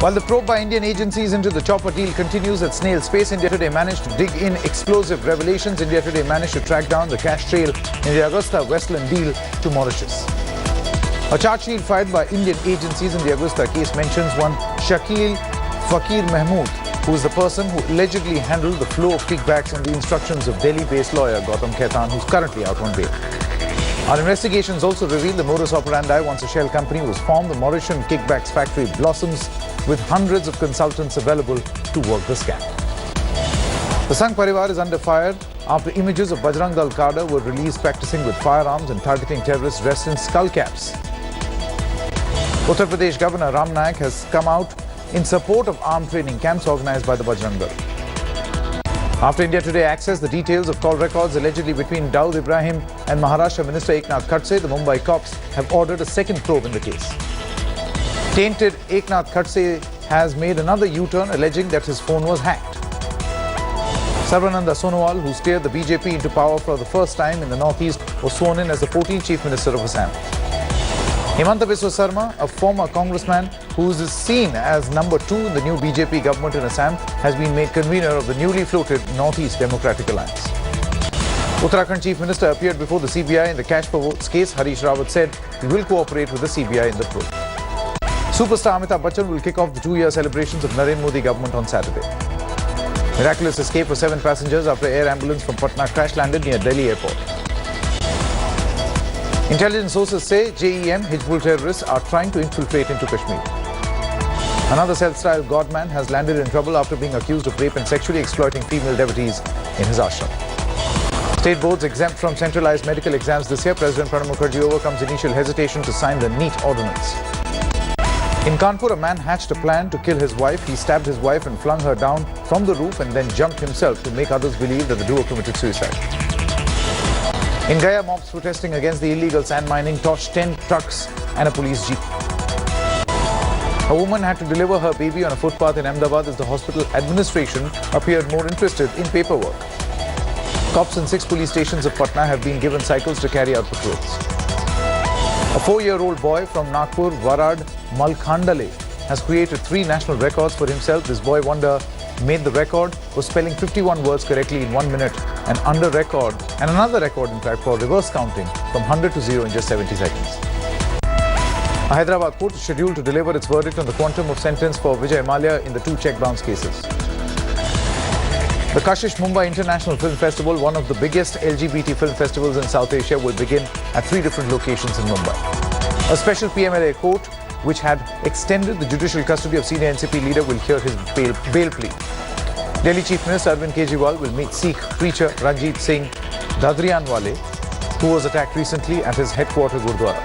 While the probe by Indian agencies into the chopper deal continues at snail's pace, India Today managed to dig in explosive revelations. India Today managed to track down the cash trail in the AgustaWestland deal to Mauritius. A charge sheet filed by Indian agencies in the Agusta case mentions one Shakil Fakeermahamood, who is the person who allegedly handled the flow of kickbacks on the instructions of Delhi-based lawyer Gautam Khaitan, who's currently out on bail. Our investigations also revealed the modus operandi once a shell company was formed. The Mauritian kickbacks factory blossoms with hundreds of consultants available to work the scam. The Sangh Parivar is under fire after images of Bajrang Dal cadre were released practicing with firearms and targeting terrorists dressed in skull caps. Uttar Pradesh Governor Ram Nayak has come out in support of armed training camps organized by the Bajrang Dal. After India Today accessed the details of call records allegedly between Dawood Ibrahim and Maharashtra Minister Eknath Khadse, the Mumbai cops have ordered a second probe in the case. Tainted Eknath Khadse has made another U-turn, alleging that his phone was hacked. Sarvananda Sonowal, who steered the BJP into power for the first time in the northeast, was sworn in as the 14th Chief Minister of Assam. Himanta Biswa Sarma, a former congressman who is seen as number 2 in the new BJP government in Assam, has been made convener of the newly floated Northeast Democratic Alliance. Uttarakhand Chief Minister appeared before the CBI in the cash for votes case. Harish Rawat said he will cooperate with the CBI in the probe. Superstar Amitabh Bachchan will kick off the 2-year celebrations of Narendra Modi government on Saturday. Miraculous escape for 7 passengers after air ambulance from Patna crash-landed near Delhi airport. Intelligence sources say JEM Hizbul terrorists are trying to infiltrate into Kashmir. Another self-styled godman has landed in trouble after being accused of rape and sexually exploiting female devotees in his ashram. State boards exempt from centralized medical exams this year. President Pranab Mukherjee overcomes initial hesitation to sign the NEET ordinance. In Kanpur, a man hatched a plan to kill his wife. He stabbed his wife and flung her down from the roof and then jumped himself to make others believe that the duo committed suicide. In Gaya, mobs protesting against the illegal sand mining torched 10 trucks and a police jeep. A woman had to deliver her baby on a footpath in Ahmedabad as the hospital administration appeared more interested in paperwork. Cops in 6 police stations of Patna have been given cycles to carry out patrols. A 4-year-old boy from Nagpur, Varad Malkhandale, has created 3 national records for himself. This boy wonder made the record for spelling 51 words correctly in 1 minute and another record in fact for reverse counting from 100 to 0 in just 70 seconds. A Hyderabad court is scheduled to deliver its verdict on the quantum of sentence for Vijay Mallya in the 2 check bounce cases. The Kashish Mumbai International Film Festival, one of the biggest LGBT film festivals in South Asia, will begin at 3 different locations in Mumbai. A special PMLA court, which had extended the judicial custody of senior NCP leader, will hear his bail plea. Delhi Chief Minister Arvind Kejriwal will meet Sikh preacher Ranjit Singh Dadrianwale, who was attacked recently at his headquarters Gurdwara.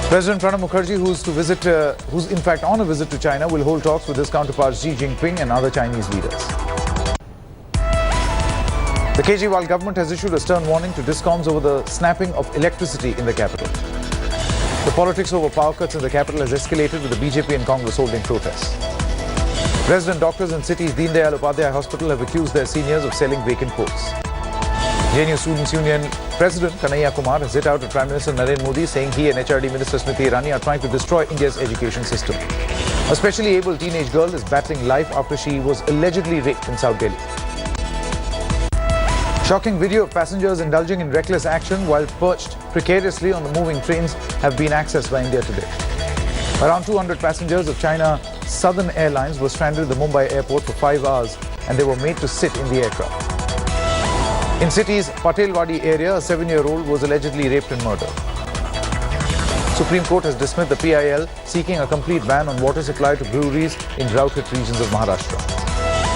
President Pranab Mukherjee, who's in fact on a visit to China, will hold talks with his counterparts Xi Jinping and other Chinese leaders. The Kejriwal government has issued a stern warning to DISCOMs over the snapping of electricity in the capital. The politics over power cuts in the capital has escalated with the BJP and Congress holding protests. Resident doctors in city's Deen Dayal Upadhyay Hospital have accused their seniors of selling vacant posts. JNU Students' Union President Kanhaiya Kumar has hit out at Prime Minister Narendra Modi, saying he and HRD Minister Smriti Irani are trying to destroy India's education system. A specially able teenage girl is battling life after she was allegedly raped in South Delhi. Shocking video of passengers indulging in reckless action while perched precariously on the moving trains have been accessed by India Today. Around 200 passengers of China Southern Airlines were stranded at the Mumbai airport for 5 hours and they were made to sit in the aircraft. In city's Patelwadi area, a 7-year-old was allegedly raped and murdered. Supreme Court has dismissed the PIL, seeking a complete ban on water supply to breweries in drought-hit regions of Maharashtra.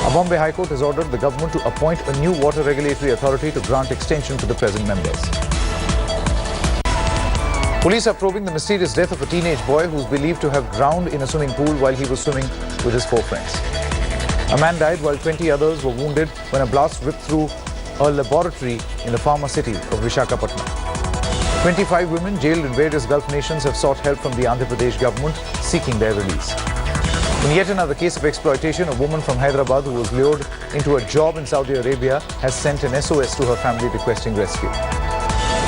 A Bombay High Court has ordered the government to appoint a new water regulatory authority to grant extension to the present members. Police are probing the mysterious death of a teenage boy who is believed to have drowned in a swimming pool while he was swimming with his 4 friends. A man died while 20 others were wounded when a blast ripped through a laboratory in the pharma city of Visakhapatnam. 25 women jailed in various Gulf nations have sought help from the Andhra Pradesh government, seeking their release. In yet another case of exploitation, a woman from Hyderabad who was lured into a job in Saudi Arabia has sent an SOS to her family requesting rescue.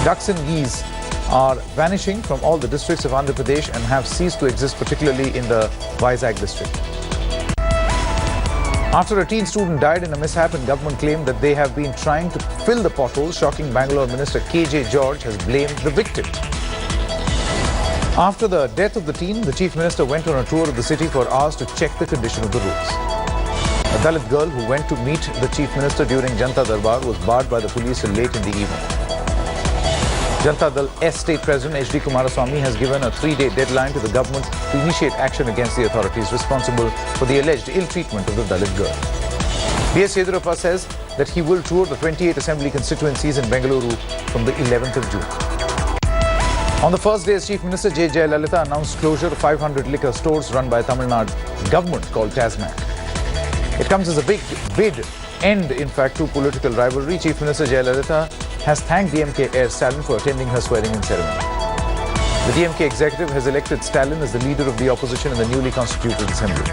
Ducks and geese are vanishing from all the districts of Andhra Pradesh and have ceased to exist, particularly in the Vizag district. After a teen student died in a mishap and government claimed that they have been trying to fill the potholes, shocking Bangalore Minister KJ George has blamed the victim. After the death of the teen, the Chief Minister went on a tour of the city for hours to check the condition of the roads. A Dalit girl who went to meet the Chief Minister during Janata Darbar was barred by the police till late in the evening. Janata Dal S State President H.D. Kumaraswamy has given a 3-day deadline to the government to initiate action against the authorities responsible for the alleged ill-treatment of the Dalit girl. B.S. Yediyurappa says that he will tour the 28 assembly constituencies in Bengaluru from the 11th of June. On the first day as Chief Minister, J. Jayalalitha announced closure of 500 liquor stores run by Tamil Nadu government called Tasmac. It comes as a big end, in fact, to political rivalry. Chief Minister Jayalalitha has thanked DMK heir Stalin for attending her swearing-in ceremony. The DMK executive has elected Stalin as the leader of the opposition in the newly constituted assembly.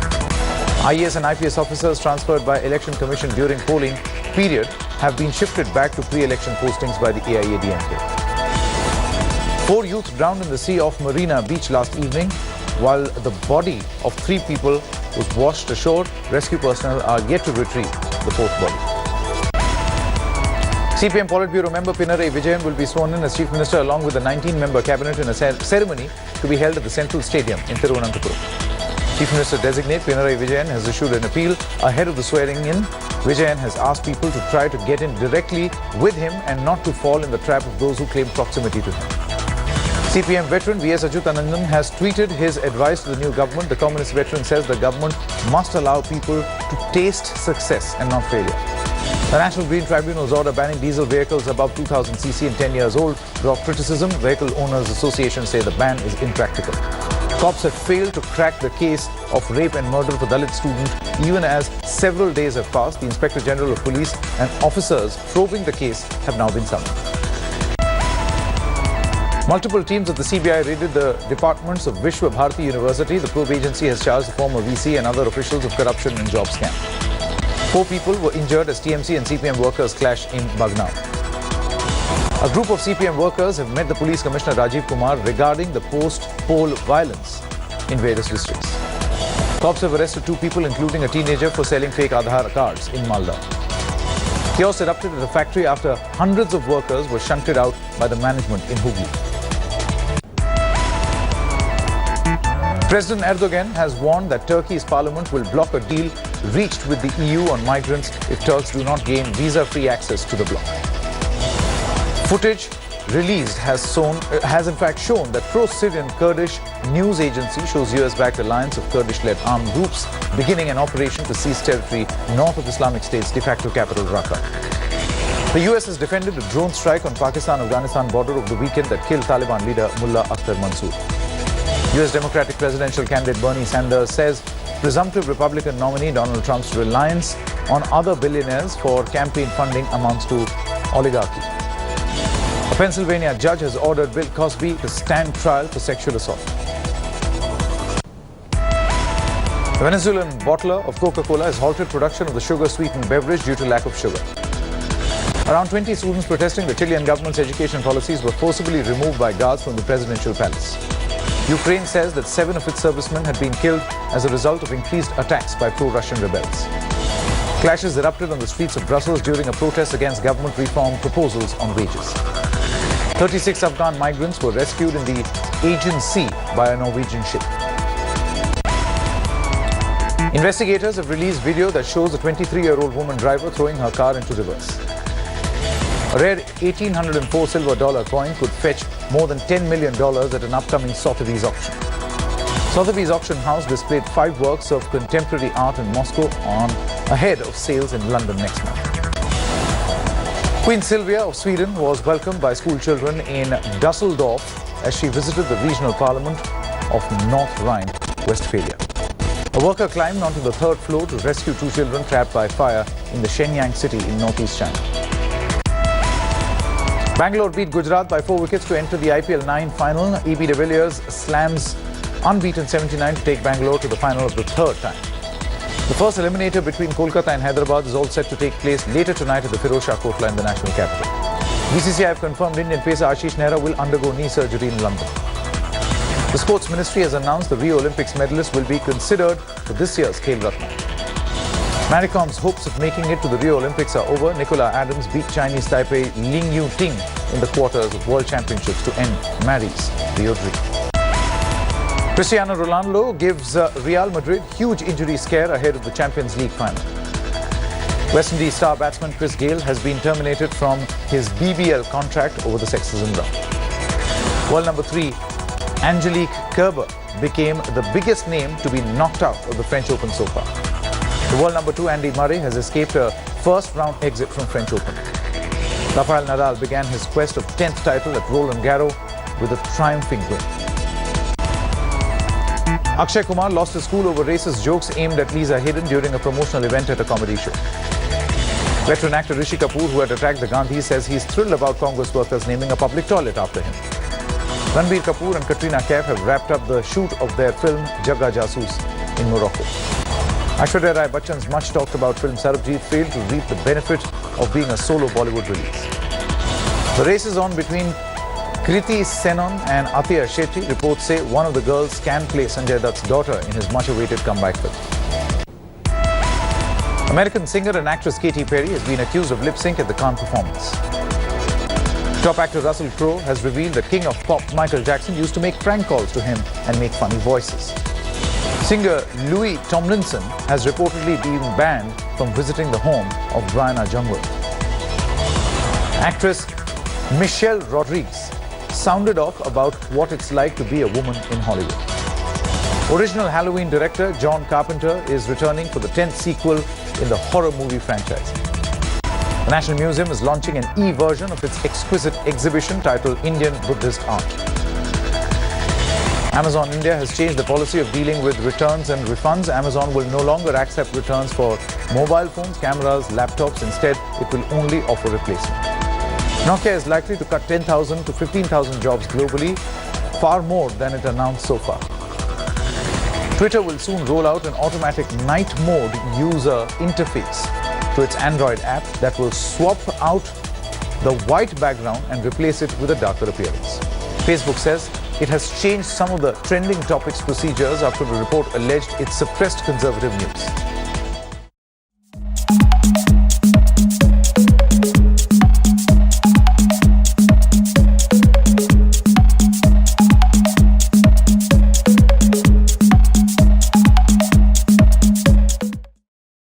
IAS and IPS officers transferred by Election Commission during polling period have been shifted back to pre-election postings by the AIADMK. 4 youth drowned in the sea off Marina Beach last evening, while the body of 3 people was washed ashore. Rescue personnel are yet to retrieve the 4th body. CPM Politburo member Pinarayi Vijayan will be sworn in as Chief Minister along with the 19-member cabinet in a ceremony to be held at the Central Stadium in Thiruvananthapuram. Chief Minister designate Pinarayi Vijayan has issued an appeal ahead of the swearing-in. Vijayan has asked people to try to get in directly with him and not to fall in the trap of those who claim proximity to him. CPM veteran V.S. Achyutanandan has tweeted his advice to the new government. The communist veteran says the government must allow people to taste success and not failure. The National Green Tribunal's order banning diesel vehicles above 2000 cc and 10 years old brought criticism. Vehicle Owners Association say the ban is impractical. Cops have failed to crack the case of rape and murder of a Dalit student even as several days have passed. The Inspector General of Police and officers probing the case have now been summoned. Multiple teams of the CBI raided the departments of Vishwa Bharati University. The probe agency has charged the former VC and other officials of corruption and job scam. 4 people were injured as TMC and CPM workers clashed in Bagnao. A group of CPM workers have met the Police Commissioner Rajiv Kumar regarding the post-poll violence in various districts. Cops have arrested 2 people, including a teenager, for selling fake Aadhaar cards in Malda. Chaos erupted at a factory after hundreds of workers were shunted out by the management in Hooghly. President Erdogan has warned that Turkey's parliament will block a deal reached with the EU on migrants if Turks do not gain visa-free access to the bloc. Footage released has in fact shown that pro-Syrian Kurdish news agency shows US-backed alliance of Kurdish-led armed groups beginning an operation to seize territory north of Islamic State's de facto capital Raqqa. The US has defended a drone strike on Pakistan-Afghanistan border over the weekend that killed Taliban leader Mullah Akhtar Mansoor. US Democratic presidential candidate Bernie Sanders says presumptive Republican nominee Donald Trump's reliance on other billionaires for campaign funding amounts to oligarchy. A Pennsylvania judge has ordered Bill Cosby to stand trial for sexual assault. The Venezuelan bottler of Coca-Cola has halted production of the sugar-sweetened beverage due to lack of sugar. Around 20 students protesting the Chilean government's education policies were forcibly removed by guards from the presidential palace. Ukraine says that 7 of its servicemen had been killed as a result of increased attacks by pro-Russian rebels. Clashes erupted on the streets of Brussels during a protest against government reform proposals on wages. 36 Afghan migrants were rescued in the Aegean Sea by a Norwegian ship. Investigators have released video that shows a 23-year-old woman driver throwing her car into reverse. A rare 1804 silver dollar coin could fetch more than $10 million at an upcoming Sotheby's auction. Sotheby's auction house displayed 5 works of contemporary art in Moscow ahead of sales in London next month. Queen Sylvia of Sweden was welcomed by school children in Dusseldorf as she visited the regional parliament of North Rhine-Westphalia. A worker climbed onto the 3rd floor to rescue 2 children trapped by fire in the Shenyang city in northeast China. Bangalore beat Gujarat by 4 wickets to enter the IPL 9 final. E.B. de Villiers slams unbeaten 79 to take Bangalore to the final of the 3rd time. The first eliminator between Kolkata and Hyderabad is all set to take place later tonight at the Firozshah Kotla in the national capital. BCCI have confirmed Indian pacer Ashish Nehra will undergo knee surgery in London. The Sports Ministry has announced the Rio Olympics medalists will be considered for this year's Khel Ratna. Maricom's hopes of making it to the Rio Olympics are over. Nicola Adams beat Chinese Taipei Ling Yu-ting in the quarters of World Championships to end Mary's Rio dream. Cristiano Ronaldo gives Real Madrid huge injury scare ahead of the Champions League final. West Indies star batsman Chris Gayle has been terminated from his BBL contract over the sexism row. World number 3, Angelique Kerber became the biggest name to be knocked out of the French Open so far. The world number 2, Andy Murray, has escaped a first-round exit from French Open. Rafael Nadal began his quest of 10th title at Roland Garros with a triumphing win. Akshay Kumar lost his cool over racist jokes aimed at Lisa Hayden during a promotional event at a comedy show. Veteran actor Rishi Kapoor, who had attacked the Gandhis, says he's thrilled about Congress workers naming a public toilet after him. Ranbir Kapoor and Katrina Kaif have wrapped up the shoot of their film Jagga Jasoos in Morocco. Aishwarya Rai Bachchan's much-talked-about film Sarabjit failed to reap the benefit of being a solo Bollywood release. The race is on between Kriti Senon and Atiya Shetty. Reports say one of the girls can play Sanjay Dutt's daughter in his much-awaited comeback film. American singer and actress Katy Perry has been accused of lip-sync at the Cannes performance. Top actor Russell Crowe has revealed that King of Pop Michael Jackson used to make prank calls to him and make funny voices. Singer Louis Tomlinson has reportedly been banned from visiting the home of Brianna Jungwirth. Actress Michelle Rodriguez sounded off about what it's like to be a woman in Hollywood. Original Halloween director John Carpenter is returning for the 10th sequel in the horror movie franchise. The National Museum is launching an e-version of its exquisite exhibition titled Indian Buddhist Art. Amazon India has changed the policy of dealing with returns and refunds. Amazon will no longer accept returns for mobile phones, cameras, laptops. Instead, it will only offer replacement. Nokia is likely to cut 10,000 to 15,000 jobs globally, far more than it announced so far. Twitter will soon roll out an automatic night mode user interface to its Android app that will swap out the white background and replace it with a darker appearance. Facebook says it has changed some of the trending topics procedures after the report alleged it suppressed conservative news.